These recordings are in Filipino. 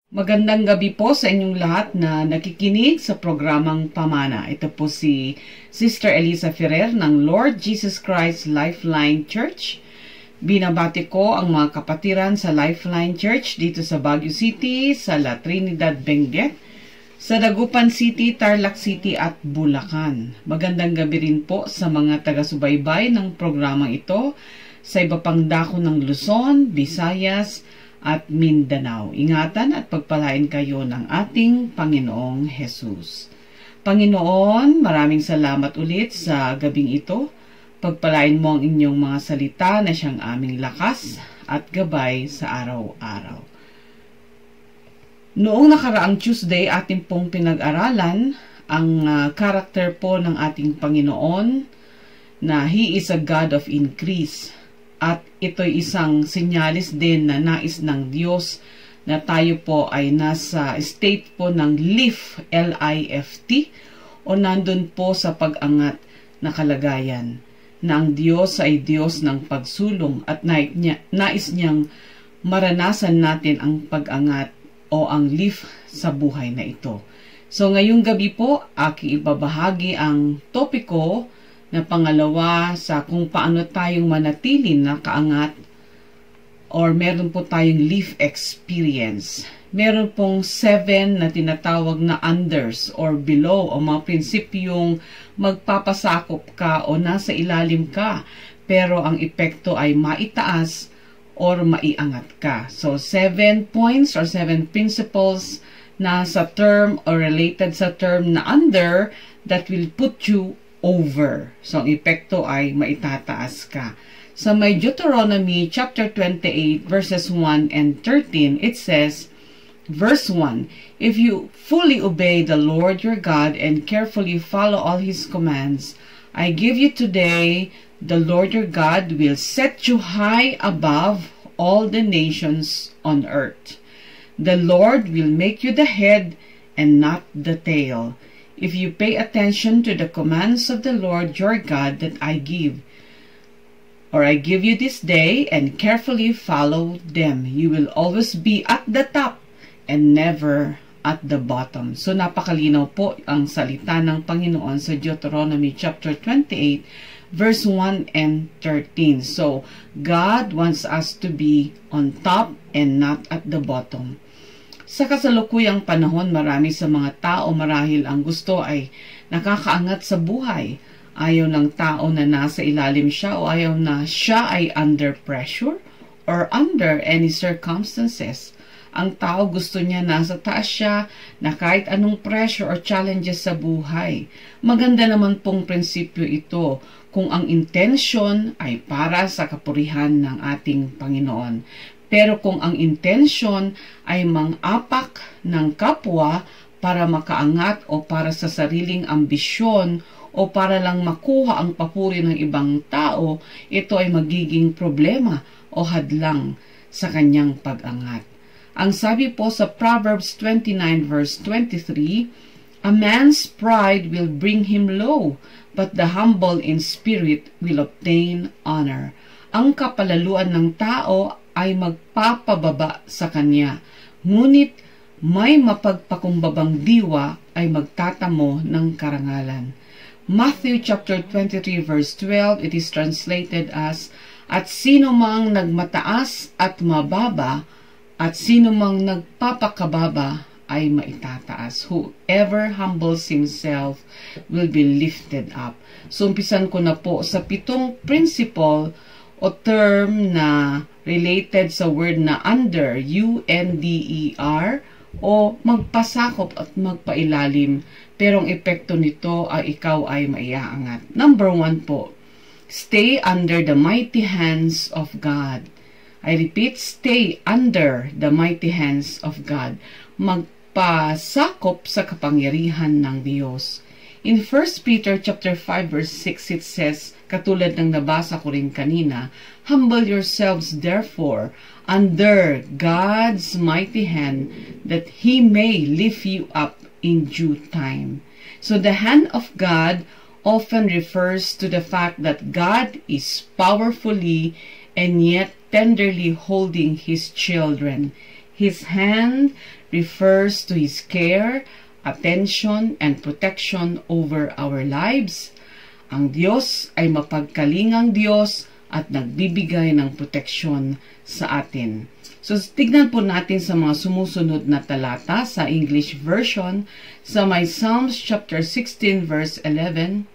Magandang gabi po sa inyong lahat na nakikinig sa programang Pamana. Ito po si Sister Elisa Ferrer ng Lord Jesus Christ Lifeline Church. Binabati ko ang mga kapatiran sa Lifeline Church dito sa Baguio City, sa La Trinidad, Benguet, sa Dagupan City, Tarlac City at Bulacan. Magandang gabi rin po sa mga taga-subaybay ng programang ito sa iba pang dako ng Luzon, Visayas, at Mindanao. Ingatan at pagpalain kayo ng ating Panginoong Jesus. Panginoon, maraming salamat ulit sa gabing ito. Pagpalain mo ang inyong mga salita na siyang aming lakas at gabay sa araw-araw. Noong nakaraang Tuesday, ating pong pinag-aralan ang karakter po ng ating Panginoon na He is a God of increase. At ito'y isang sinyalis din na nais ng Diyos na tayo po ay nasa state po ng lift, L-I-F-T, o nandun po sa pag-angat na kalagayan. Na ang Diyos ay Diyos ng pagsulong at nais niyang maranasan natin ang pag-angat o ang lift sa buhay na ito. So ngayong gabi po, aking ibabahagi ang topiko na pangalawa sa kung paano tayong manatili na kaangat or meron po tayong life experience. Meron pong 7 na tinatawag na unders or below o mga prinsipyong magpapasakop ka o nasa ilalim ka pero ang epekto ay maitaas or maiangat ka. So 7 points or 7 principles na sa term or related sa term na under that will put you over. So, ang epekto ay maitataas ka. Sa may Deuteronomy chapter 28 verses 1 and 13, it says, verse 1, if you fully obey the Lord your God and carefully follow all His commands, I give you today, the Lord your God will set you high above all the nations on earth. The Lord will make you the head and not the tail. If you pay attention to the commands of the Lord your God that I give you this day and carefully follow them, you will always be at the top and never at the bottom. So napakalinaw po ang salita ng Panginoon sa Deuteronomy chapter 28 verse 1 and 13. So God wants us to be on top and not at the bottom. Sa kasalukuyang panahon, marami sa mga tao marahil ang gusto ay nakakaangat sa buhay. Ayaw ng tao na nasa ilalim siya o ayaw na siya ay under pressure or under any circumstances. Ang tao gusto niya nasa taas siya na kahit anong pressure or challenges sa buhay. Maganda naman pong prinsipyo ito kung ang intention ay para sa kapurihan ng ating Panginoon. Pero kung ang intention ay mang-apak ng kapwa para makaangat o para sa sariling ambisyon o para lang makuha ang papuri ng ibang tao, ito ay magiging problema o hadlang sa kanyang pag-angat. Ang sabi po sa Proverbs 29 verse 23, a man's pride will bring him low, but the humble in spirit will obtain honor. Ang kapalaluan ng tao ay magpapababa sa kanya, ngunit may mapagpakumbabang diwa ay magtatamo ng karangalan. Matthew chapter 23 verse 12, it is translated as, at sino mang nagmataas at mababa, at sino mang nagpapakababa ay maitataas. Whoever humbles himself will be lifted up. So umpisan ko na po sa 7 principle o term na related sa word na under, U-N-D-E-R, o magpasakop at magpailalim, pero ang epekto nito ay ikaw ay maiaangat. Number 1 po, stay under the mighty hands of God. I repeat, stay under the mighty hands of God. Magpasakop sa kapangyarihan ng Diyos. In 1 Peter chapter 5 verse 6, it says, katulad ng nabasa ko rin kanina, humble yourselves therefore under God's mighty hand that He may lift you up in due time. So the hand of God often refers to the fact that God is powerfully and yet tenderly holding His children. His hand refers to His care, attention, and protection over our lives. Ang Diyos ay mapagkalingang Diyos at nagbibigay ng proteksyon sa atin. So, tignan po natin sa mga sumusunod na talata sa English version. Sa my Psalms chapter 16 verse 11,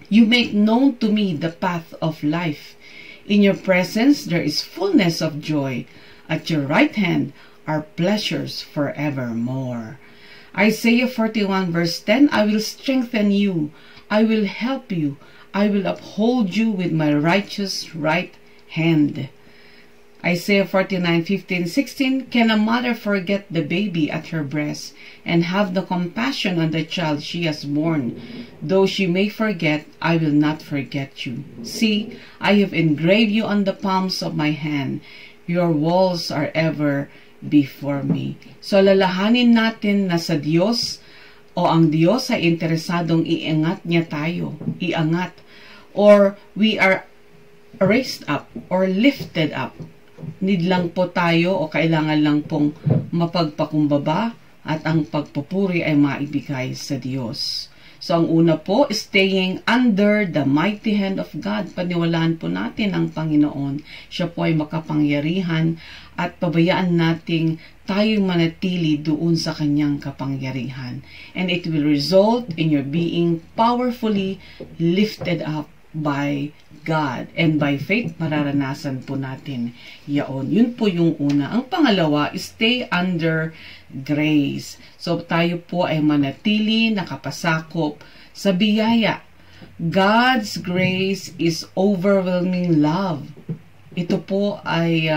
You make known to me the path of life. In your presence there is fullness of joy. At your right hand are pleasures forevermore. Isaiah 41 verse 10, I will strengthen you. I will help you. I will uphold you with my righteous right hand. Isaiah 49:15-16, Can a mother forget the baby at her breast and have no compassion on the child she has borne? Though she may forget, I will not forget you. See, I have engraved you on the palms of my hand. Your walls are ever before me. So lalahanin natin na sa Diyos o ang Diyos ay interesadong iangat niya tayo. Iangat. Or we are raised up or lifted up. Need lang po tayo o kailangan lang pong mapagpakumbaba at ang pagpupuri ay maibigay sa Diyos. So ang una po, staying under the mighty hand of God. Paniwalaan po natin ang Panginoon. Siya po ay makapangyarihan at pabayaan nating tayong manatili doon sa kanyang kapangyarihan. And it will result in your being powerfully lifted up by God. And by faith, mararanasan po natin yaon. Yun po yung una. Ang pangalawa, stay under grace. So tayo po ay manatili, nakapasakop sa biyaya. God's grace is overwhelming love. Ito po ay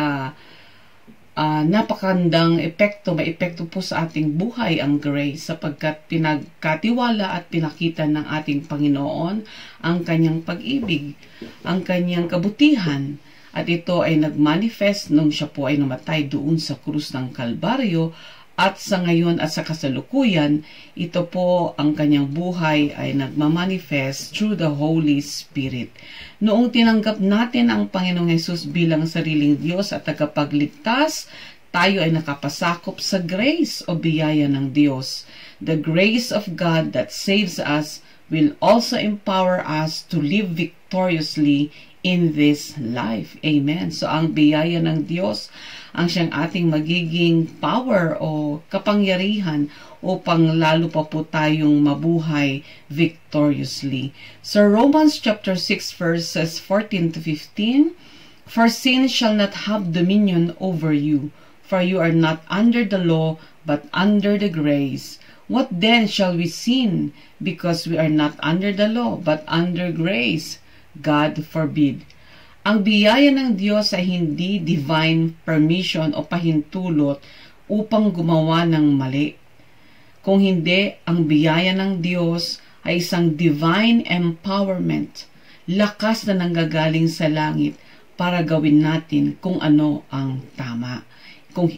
napakandang epekto, may epekto po sa ating buhay ang grace sapagkat pinagkatiwala at pinakita ng ating Panginoon ang kanyang pag-ibig, ang kanyang kabutihan. At ito ay nagmanifest nung siya po ay namatay doon sa krus ng Kalbaryo. At sa ngayon at sa kasalukuyan, ito po ang kanyang buhay ay nagmamanifest through the Holy Spirit. Noong tinanggap natin ang Panginoong Hesus bilang sariling Diyos at tagapagligtas, tayo ay nakapasakop sa grace o biyaya ng Diyos. The grace of God that saves us will also empower us to live victoriously in this life. Amen. So ang biyaya ng Diyos ang siyang ating magiging power o kapangyarihan upang lalo pa po tayong mabuhay victoriously. So Romans chapter 6 verses 14-15, For sin shall not have dominion over you, for you are not under the law, but under the grace. What then shall we sin, because we are not under the law, but under grace? God forbid. Ang biyaya ng Diyos ay hindi divine permission o pahintulot upang gumawa ng mali. Kung hindi, ang biyaya ng Diyos ay isang divine empowerment, lakas na nanggagaling sa langit para gawin natin kung ano ang tama. Kung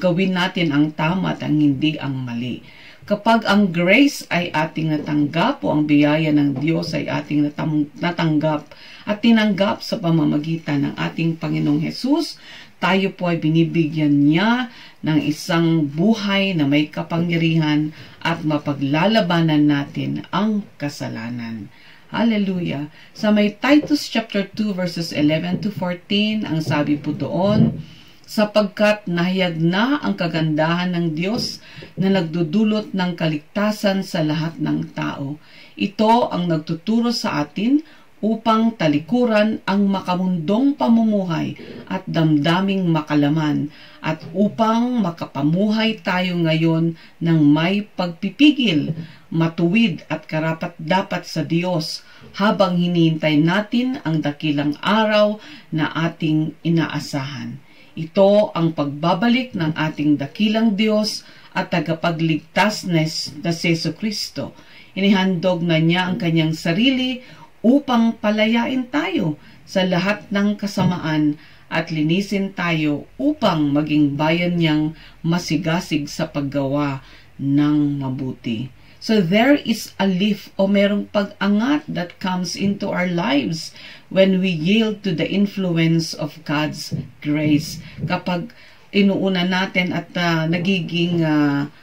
gawin natin ang tama at ang hindi ang mali. Kapag ang grace ay ating natanggap o ang biyaya ng Diyos ay ating natanggap at tinanggap sa pamamagitan ng ating Panginoong Hesus, tayo po ay binibigyan niya ng isang buhay na may kapangyarihan at mapaglalabanan natin ang kasalanan. Hallelujah! Sa may Titus chapter 2 verses 11-14, ang sabi po doon, sapagkat nahayag na ang kagandahan ng Diyos na nagdudulot ng kaligtasan sa lahat ng tao. Ito ang nagtuturo sa atin upang talikuran ang makamundong pamumuhay at damdaming makalaman at upang makapamuhay tayo ngayon ng may pagpipigil, matuwid at karapat-dapat sa Diyos habang hinihintay natin ang dakilang araw na ating inaasahan. Ito ang pagbabalik ng ating dakilang Diyos at tagapagligtas na si Jesucristo. Inihandog na niya ang kanyang sarili upang palayain tayo sa lahat ng kasamaan at linisin tayo upang maging bayan niyang masigasig sa paggawa ng mabuti. So there is a lift o merong pag-angat that comes into our lives when we yield to the influence of God's grace. Kapag inuuna natin at nagiging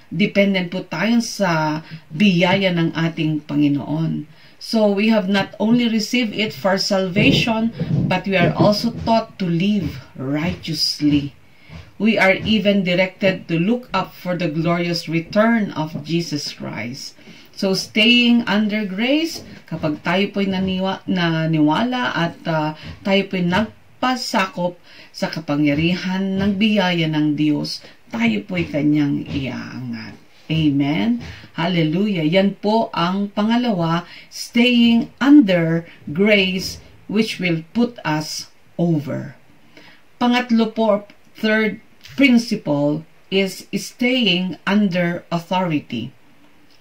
dependent po tayo sa biyaya ng ating Panginoon. So we have not only received it for salvation, but we are also taught to live righteously. We are even directed to look up for the glorious return of Jesus Christ. So staying under grace, kapag tayo po'y naniwala at tayo po'y nagpasakop sa kapangyarihan ng biyaya ng Diyos, tayo po'y kanyang iaangat. Amen? Hallelujah! Yan po ang pangalawa, staying under grace, which will put us over. Pangatlo po, third principle is staying under authority.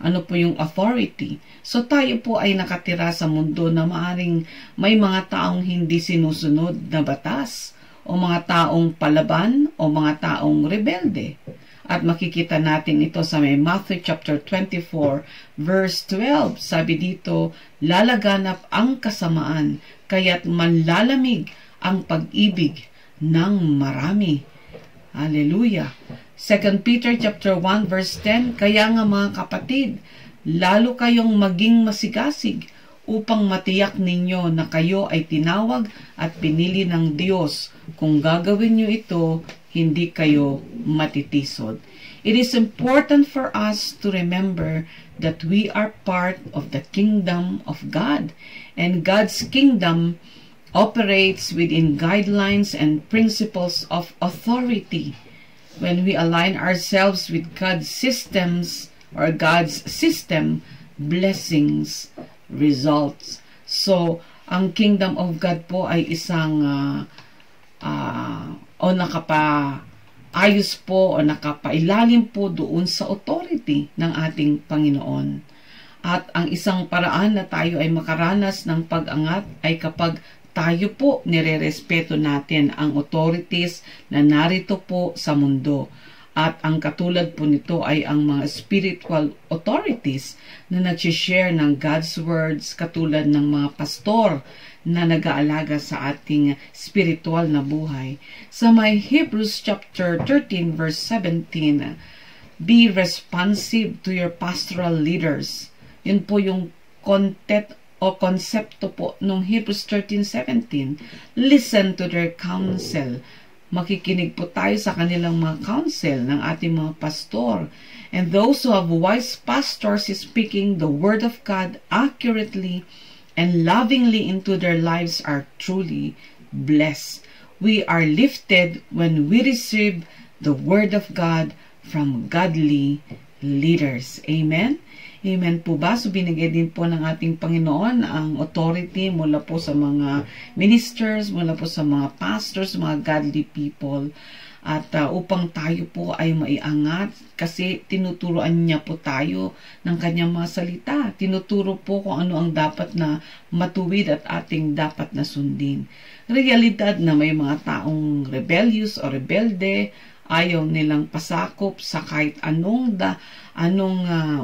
Ano po yung authority? So tayo po ay nakatira sa mundo na maaring may mga taong hindi sinusunod na batas, o mga taong palaban, o mga taong rebelde. At makikita natin ito sa may Matthew chapter 24 verse 12. Sabi dito, lalaganap ang kasamaan, kaya't manlalamig ang pag-ibig ng marami. Hallelujah. 2 Peter chapter 1 verse 10, kaya nga mga kapatid, lalo kayong maging masigasig upang matiyak ninyo na kayo ay tinawag at pinili ng Diyos. Kung gagawin nyo ito, hindi kayo matitisod. It is important for us to remember that we are part of the kingdom of God, and God's kingdom operates within guidelines and principles of authority. When we align ourselves with God's systems or God's system, blessings results. So, ang kingdom of God po ay isang nakapaayos po o nakapailalim po doon sa authority ng ating Panginoon. At ang isang paraan na tayo ay makaranas ng pag-angat ay kapag tayo po nirerespeto natin ang authorities na narito po sa mundo. At ang katulad po nito ay ang mga spiritual authorities na nagsishare ng God's words, katulad ng mga pastor na nag-aalaga sa ating spiritual na buhay. Sa may Hebrews chapter 13 verse 17, be responsive to your pastoral leaders. Yun po yung content o konsepto po nung Hebrews 13:17. Listen to their counsel. Makikinig po tayo sa kanilang mga counsel ng ating mga pastor. And those who have wise pastors is speaking the word of God accurately and lovingly into their lives are truly blessed. We are lifted when we receive the word of God from godly leaders. Amen? Amen po ba? So binigay din po ng ating Panginoon ang authority mula po sa mga ministers, mula po sa mga pastors, mga godly people. At upang tayo po ay maiangat, kasi tinuturoan niya po tayo ng kanyang mga salita. Tinuturo po kung ano ang dapat na matuwid at ating dapat na sundin. Realidad na may mga taong rebellious o rebelde, ayaw nilang pasakop sa kahit anong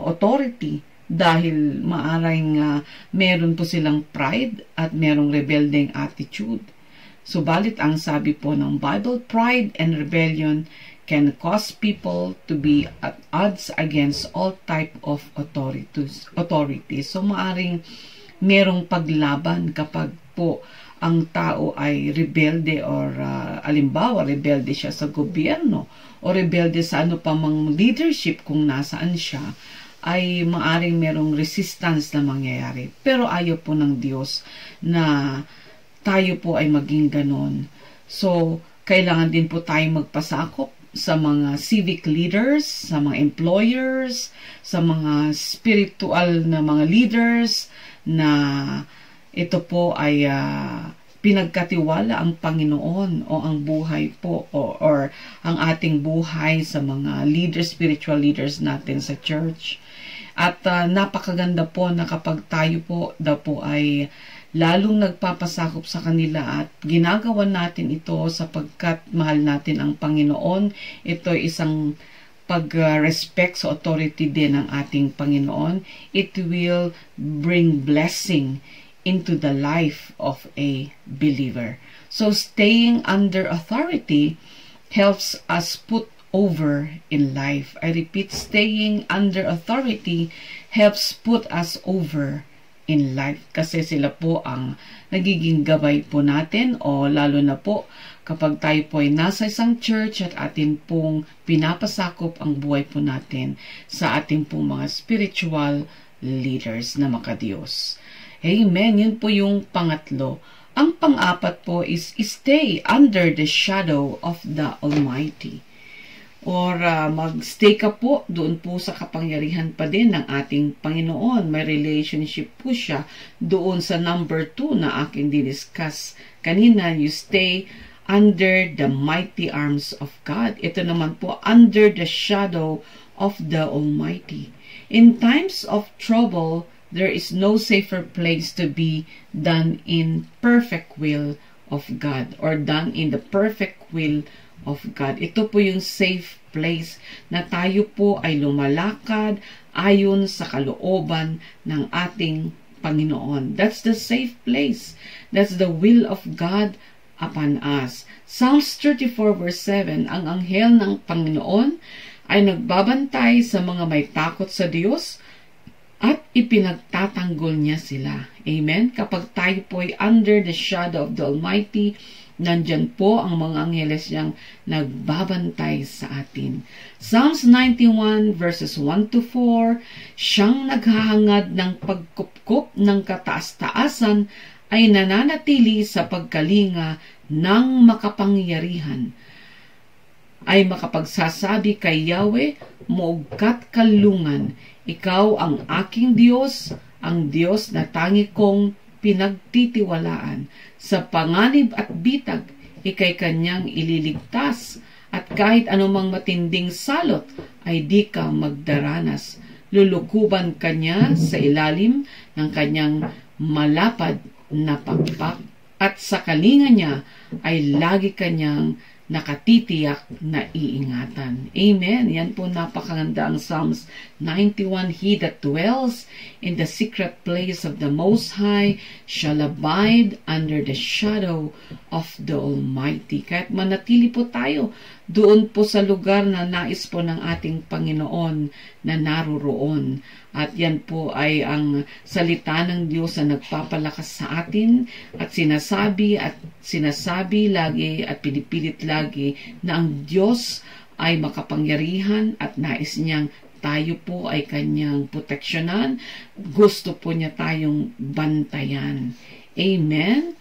authority dahil maaring meron po silang pride at merong rebelding attitude. Subalit ang sabi po ng Bible, pride and rebellion can cause people to be at odds against all type of authorities. So maaring merong paglaban kapag po ang tao ay rebelde or alimbawa, rebelde siya sa gobyerno o rebelde sa ano pa mang leadership kung nasaan siya, ay maaring merong resistance na mangyayari. Pero ayaw po ng Diyos na tayo po ay maging ganon. So, kailangan din po tayong magpasakop sa mga civic leaders, sa mga employers, sa mga spiritual na mga leaders na ito po ay pinagkatiwala ang Panginoon o ang buhay po or ang ating buhay sa mga leaders, spiritual leaders natin sa church. At napakaganda po na kapag tayo po ay lalong nagpapasakop sa kanila at ginagawa natin ito sapagkat mahal natin ang Panginoon. Ito ay isang pag-respect sa authority din ng ating Panginoon. It will bring blessing into the life of a believer. So staying under authority helps us put over in life. I repeat, staying under authority helps put us over in life. Kasi sila po ang nagiging gabay po natin, o lalo na po kapag tayo po ay nasa isang church at atin pong pinapasakop ang buhay po natin sa ating pong mga spiritual leaders na makadiyos. Amen. Yun po yung pangatlo. Ang pang-apat po is stay under the shadow of the Almighty. Or magstay ka po doon po sa kapangyarihan pa din ng ating Panginoon. May relationship po siya doon sa number 2 na aking diniscuss kanina. You stay under the mighty arms of God. Ito naman po, under the shadow of the Almighty. In times of trouble, there is no safer place to be than in perfect will of God, or done in the perfect will of God. Ito po yung safe place na tayo po ay lumalakad ayon sa kalooban ng ating Panginoon. That's the safe place. That's the will of God upon us. Psalms 34 verse 7, ang anghel ng Panginoon ay nagbabantay sa mga may takot sa Diyos at ipinagtatanggol niya sila. Amen? Kapag tayo po ay under the shadow of the Almighty, nandyan po ang mga angheles niyang nagbabantay sa atin. Psalms 91 verses 1 to 4, siyang naghahangad ng pagkupkup ng kataas-taasan ay nananatili sa pagkalinga ng makapangyarihan. Ay makapagsasabi kay Yahweh, muugkat kalungan, ikaw ang aking Diyos, ang Diyos na tangi kong pinagtitiwalaan. Sa panganib at bitag, ikay kanyang ililigtas, at kahit anumang matinding salot, ay di ka magdaranas. Lulukuban kanya sa ilalim ng kanyang malapad na pakpak, at sa kalinga niya ay lagi kanyang nakatitiyak na iingatan. Amen. Yan po napakaganda ang Psalms 91. He that dwells in the secret place of the Most High shall abide under the shadow of the Almighty. Kahit manatili po tayo doon po sa lugar na nais po ng ating Panginoon na naroroon. At yan po ay ang salita ng Diyos na nagpapalakas sa atin at sinasabi lagi at pinipilit lagi na ang Diyos ay makapangyarihan at nais niyang tayo po ay kanyang proteksyonan. Gusto po niya tayong bantayan. Amen?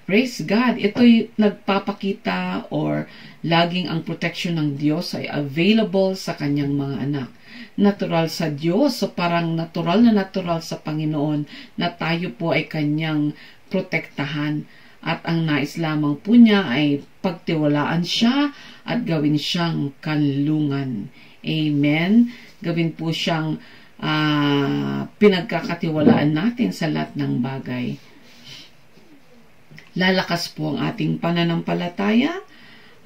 Praise God. Ito'y nagpapakita or laging ang protection ng Diyos ay available sa kanyang mga anak. Natural sa Diyos, so parang natural sa Panginoon na tayo po ay kanyang protektahan. At ang nais lamang po niya ay pagtiwalaan siya at gawin siyang kanlungan. Amen? Gawin po siyang pinagkakatiwalaan natin sa lahat ng bagay. Lalakas po ang ating pananampalataya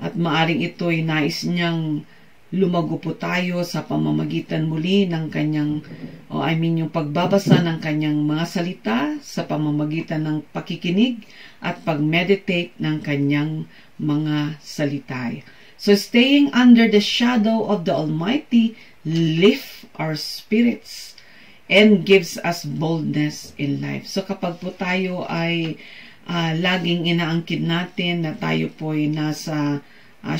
at maaring ito'y nais niyang lumago po tayo sa pamamagitan muli ng kanyang, yung pagbabasa ng kanyang mga salita, sa pamamagitan ng pakikinig at pag-meditate ng kanyang mga salita. So, staying under the shadow of the Almighty lifts our spirits and gives us boldness in life. So, kapag po tayo ay laging inaangkin natin na tayo po ay nasa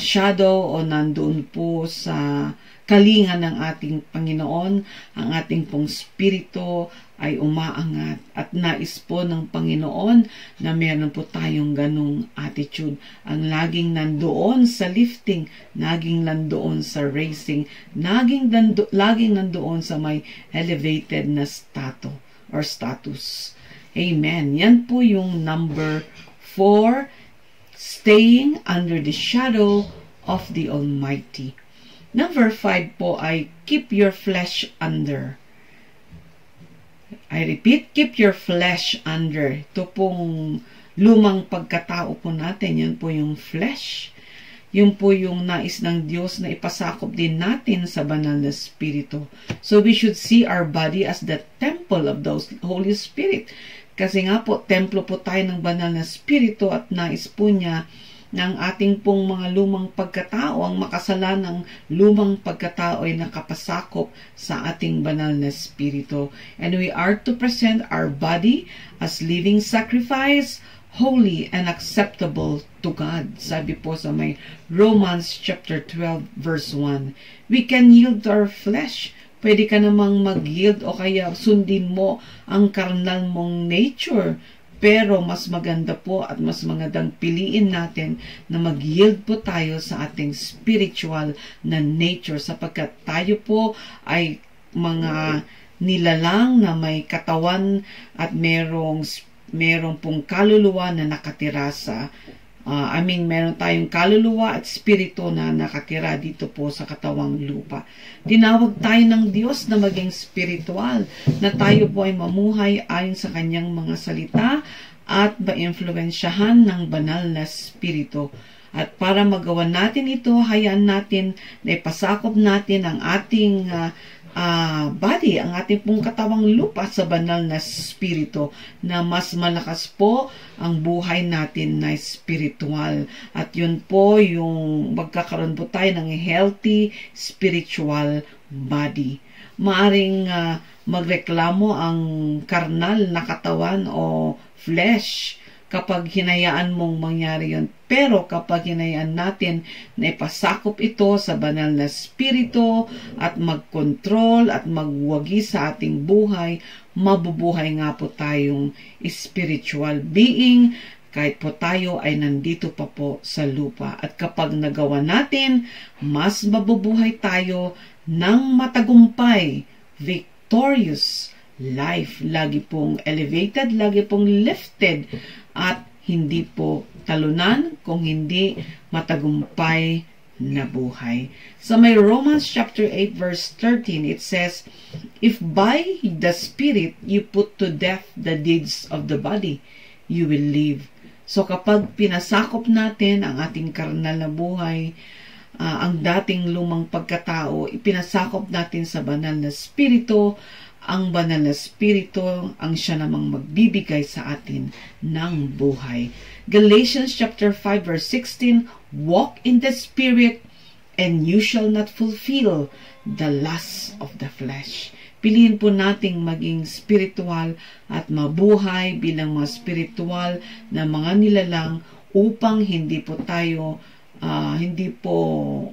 shadow o nandoon po sa kalinga ng ating Panginoon, ang ating pong spirito ay umaangat at nais po ng Panginoon na meron po tayong ganong attitude. Ang laging nandoon sa lifting, laging nandoon sa racing, laging nandoon sa may elevated na status. Amen. Yan po yung number 4, staying under the shadow of the Almighty. Number 5 po ay keep your flesh under. I repeat, keep your flesh under. Ito pong lumang pagkatao po natin, yan po yung flesh. Yun po yung nais ng Diyos na ipasakop din natin sa banal na Espiritu. So we should see our body as the temple of the Holy Spirit. Kasi nga po, templo po tayo ng banal na Espiritu at nais po niya na ang ating pong mga lumang pagkatao, ang makasalanang lumang pagkatao ay nakapasakop sa ating banal na espiritu. And we are to present our body as living sacrifice, holy and acceptable to God. Sabi po sa may Romans chapter 12 verse 1. We can yield to our flesh. Pwede ka namang mag-yield o kaya sundin mo ang karnal mong nature. Pero mas maganda po at mas magandang piliin natin na mag-yield po tayo sa ating spiritual na nature sapagkat tayo po ay mga nilalang na may katawan at merong pong kaluluwa na nakatira sa meron tayong kaluluwa at spirito na nakatira dito po sa katawang lupa. Tinawag tayo ng Diyos na maging spiritual, na tayo po ay mamuhay ayon sa kanyang mga salita at ma-influensyahan ng banal na spirito. At para magawa natin ito, hayaan natin na ipasakop natin ang ating body, ang ating pong katawang lupa sa banal na spirito na mas malakas po ang buhay natin na spiritual. At yun po yung magkakaroon po tayo ng healthy spiritual body. Maaring magreklamo ang karnal na katawan o flesh kapag hinayaan mong mangyari yun. Pero kapag hinayaan natin na ipasakop ito sa banal na spirito at magkontrol at magwagi sa ating buhay, mabubuhay nga po tayong spiritual being kahit po tayo ay nandito pa po sa lupa. At kapag nagawa natin, mas mabubuhay tayo ng matagumpay, victorious life. Lagi pong elevated, lagi pong lifted at hindi po talunan kung hindi matagumpay na buhay. So may Romans chapter 8 verse 13, it says, if by the Spirit you put to death the deeds of the body, you will live. So kapag pinasakop natin ang ating karnal na buhay, ang dating lumang pagkatao, ipinasakop natin sa banal na spirito, ang banal na spirito ang siya namang magbibigay sa atin ng buhay. Galatians chapter 5 verse 16, walk in the Spirit and you shall not fulfill the lusts of the flesh. Piliin po nating maging spiritual at mabuhay bilang mga spiritual na mga nilalang upang hindi po tayo hindi po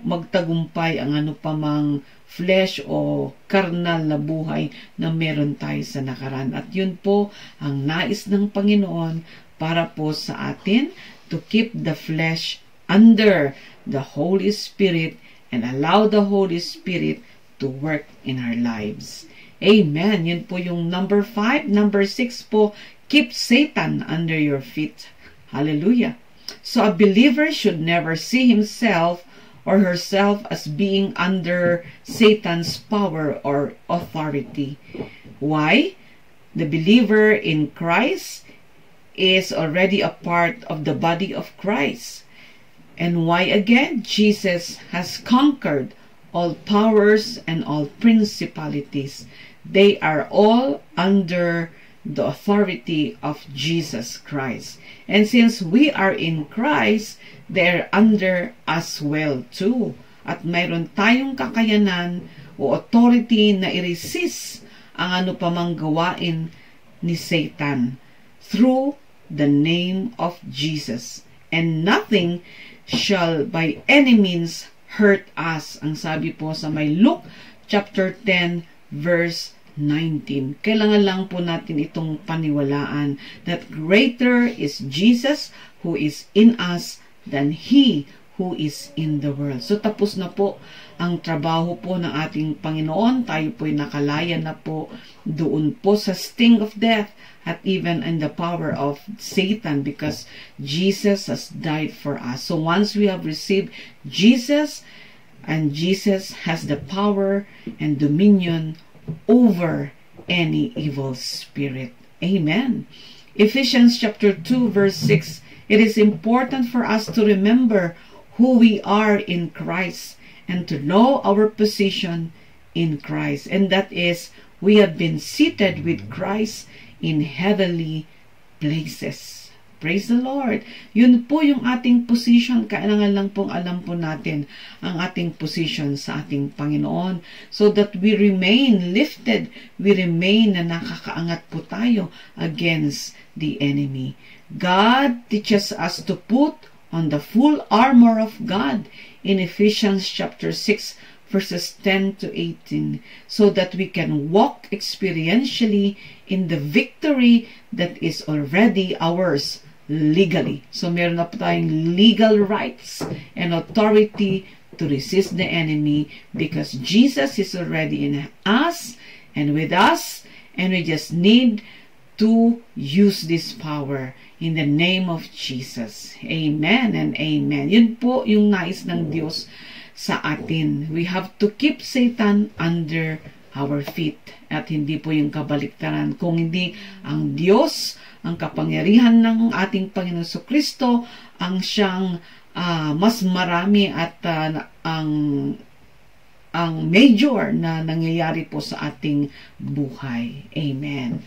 magtagumpay ang ano pa mang flesh o karnal na buhay na meron tayo sa nakaraan. At yun po ang nais ng Panginoon para po sa atin, to keep the flesh under the Holy Spirit and allow the Holy Spirit to work in our lives. Amen. Yun po yung number 5. Number 6 po, keep Satan under your feet. Hallelujah. So a believer should never see himself or herself as being under Satan's power or authority. Why? The believer in Christ is already a part of the body of Christ. And why again? Jesus has conquered all powers and all principalities. They are all under the authority of Jesus Christ. And since we are in Christ, they're under as well too. At mayroon tayong kakayanan o authority na i-resist ang ano pa mang gawain ni Satan through the name of Jesus. And nothing shall by any means hurt us. Ang sabi po sa may Luke chapter 10 verse 19. Kailangan lang po natin itong paniwalaan that greater is Jesus who is in us than he who is in the world. So tapos na po ang trabaho po ng ating Panginoon. Tayo po'y nakalaya na po doon po sa sting of death at even in the power of Satan because Jesus has died for us. So once we have received Jesus, and Jesus has the power and dominion over any evil spirit. Amen. Ephesians chapter 2 verse 6, it is important for us to remember who we are in Christ and to know our position in Christ. And that is, we have been seated with Christ in heavenly places. Praise the Lord. Yun po yung ating position. Kailangan lang pong alam po natin ang ating position sa ating Panginoon so that we remain lifted. We remain na nakakaangat po tayo against the enemy. God teaches us to put on the full armor of God in Ephesians chapter 6 verses 10 to 18 so that we can walk experientially in the victory that is already ours legally. So meron na po tayong legal rights and authority to resist the enemy because Jesus is already in us and with us, and we just need to use this power in the name of Jesus. Amen and amen. Yun po yung nais ng Diyos sa atin. We have to keep Satan under our feet at hindi po yung kabaliktaran. Kung hindi ang Diyos, ang kapangyarihan ng ating Panginoon Kristo ang siyang mas marami at ang major na nangyayari po sa ating buhay. Amen.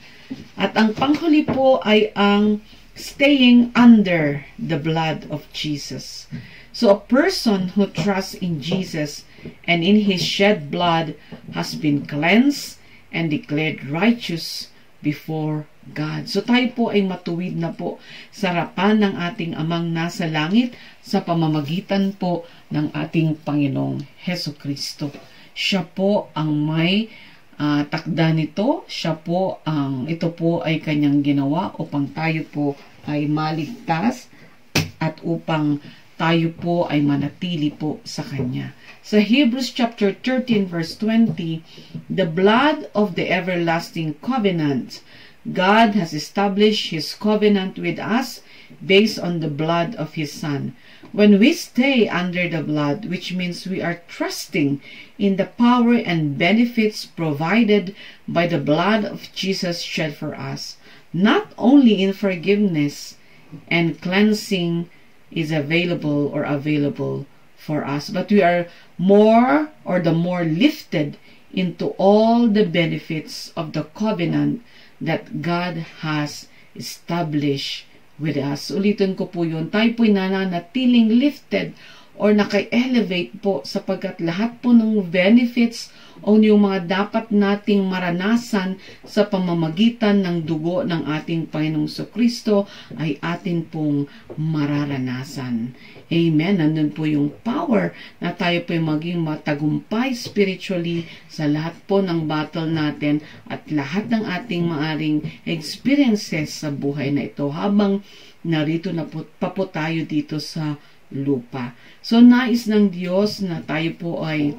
At ang panghuli po ay ang staying under the blood of Jesus. So a person who trusts in Jesus and in His shed blood has been cleansed and declared righteous before God. So tayo po ay matuwid na po sa harapan ng ating Amang nasa langit sa pamamagitan po ng ating Panginoong Hesukristo. Siya po ang may takda nito. Siya po ito po ay kanyang ginawa upang tayo po ay maligtas at upang tayo po ay manatili po sa Kanya. Sa Hebrews chapter 13 verse 20, the blood of the everlasting covenant, God has established His covenant with us based on the blood of His Son. When we stay under the blood, which means we are trusting in the power and benefits provided by the blood of Jesus shed for us, not only in forgiveness and cleansing is available for us, but we are more lifted into all the benefits of the covenant that God has established with us. Ulitin ko po yun. Tayo po'y nananatiling lifted or naka-elevate po sapagkat lahat po ng benefits o yung mga dapat nating maranasan sa pamamagitan ng dugo ng ating Panginoong Kristo ay atin pong mararanasan. Amen. Nandun po yung power na tayo po maging matagumpay spiritually sa lahat po ng battle natin at lahat ng ating maaring experiences sa buhay na ito habang narito na po, pa po tayo dito sa lupa. So, nais ng Diyos na tayo po ay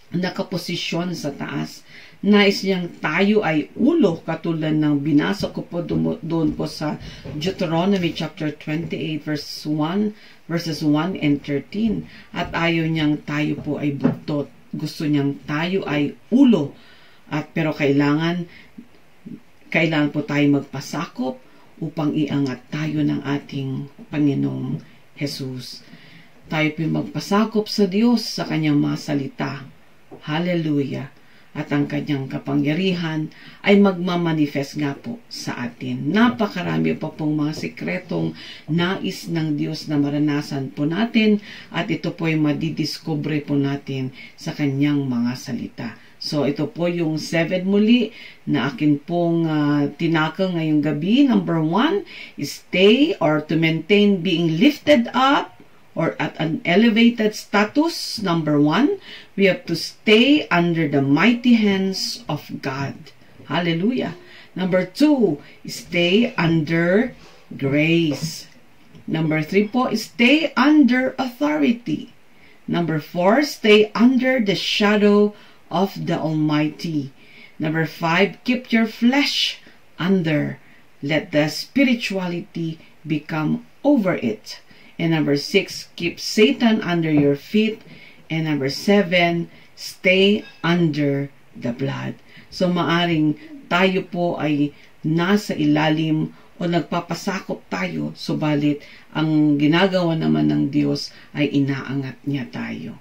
nakaposisyon sa taas. Nais niyang tayo ay ulo, katulad ng binasa ko po doon po sa Deuteronomy chapter 28 verses 1 and 13. At ayaw niyang tayo po ay buntot. Gusto niyang tayo ay ulo. Pero kailangan po tayo magpasakop upang iangat tayo ng ating Panginoong Jesus. Tayo po magpasakop sa Diyos sa Kanyang mga salita. Hallelujah. At ang Kanyang kapangyarihan ay magmamanifest nga po sa atin. Napakarami pa pong mga sikretong nais ng Diyos na maranasan po natin at ito po ay madidiscover po natin sa Kanyang mga salita. So, ito po yung 7 muli na akin pong tinakal ngayong gabi. Number 1, stay or to maintain being lifted up or at an elevated status. Number 1, we have to stay under the mighty hands of God. Hallelujah. Number 2, stay under grace. Number 3 po, stay under authority. Number 4, stay under the shadow of the Almighty. Number 5, keep your flesh under. Let the spirituality become over it. And number 6, keep Satan under your feet. And number 7, stay under the blood. So maaring tayo po ay nasa ilalim o nagpapasakop tayo, subalit ang ginagawa naman ng Diyos ay inaangat niya tayo.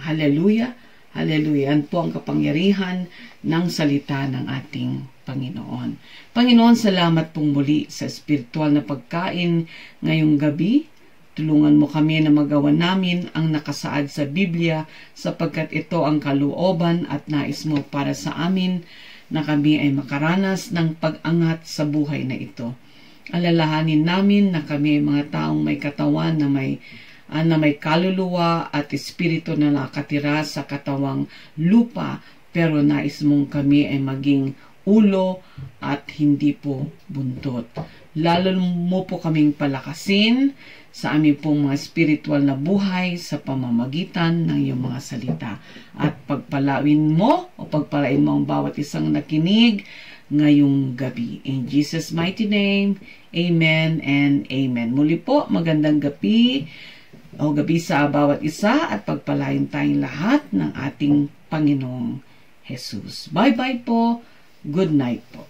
Hallelujah! Hallelujah! Yan po ang kapangyarihan ng salita ng ating Panginoon. Panginoon, salamat pong muli sa spiritual na pagkain ngayong gabi. Tulungan mo kami na magawa namin ang nakasaad sa Biblia sapagkat ito ang kalooban at nais mo para sa amin na kami ay makaranas ng pag-angat sa buhay na ito. Alalahanin namin na kami ay mga taong may katawan na may kaluluwa at espiritu na nakatira sa katawang lupa, pero nais mong kami ay maging ulo at hindi po buntot. Lalo mo po kaming palakasin sa aming pong mga spiritual na buhay sa pamamagitan ng iyong mga salita. At pagpalain mo ang bawat isang nakinig ngayong gabi. In Jesus' mighty name, Amen and Amen. Muli po, magandang gabi sa bawat isa at pagpalain tayong lahat ng ating Panginoong Jesus. Bye-bye po. Good night po.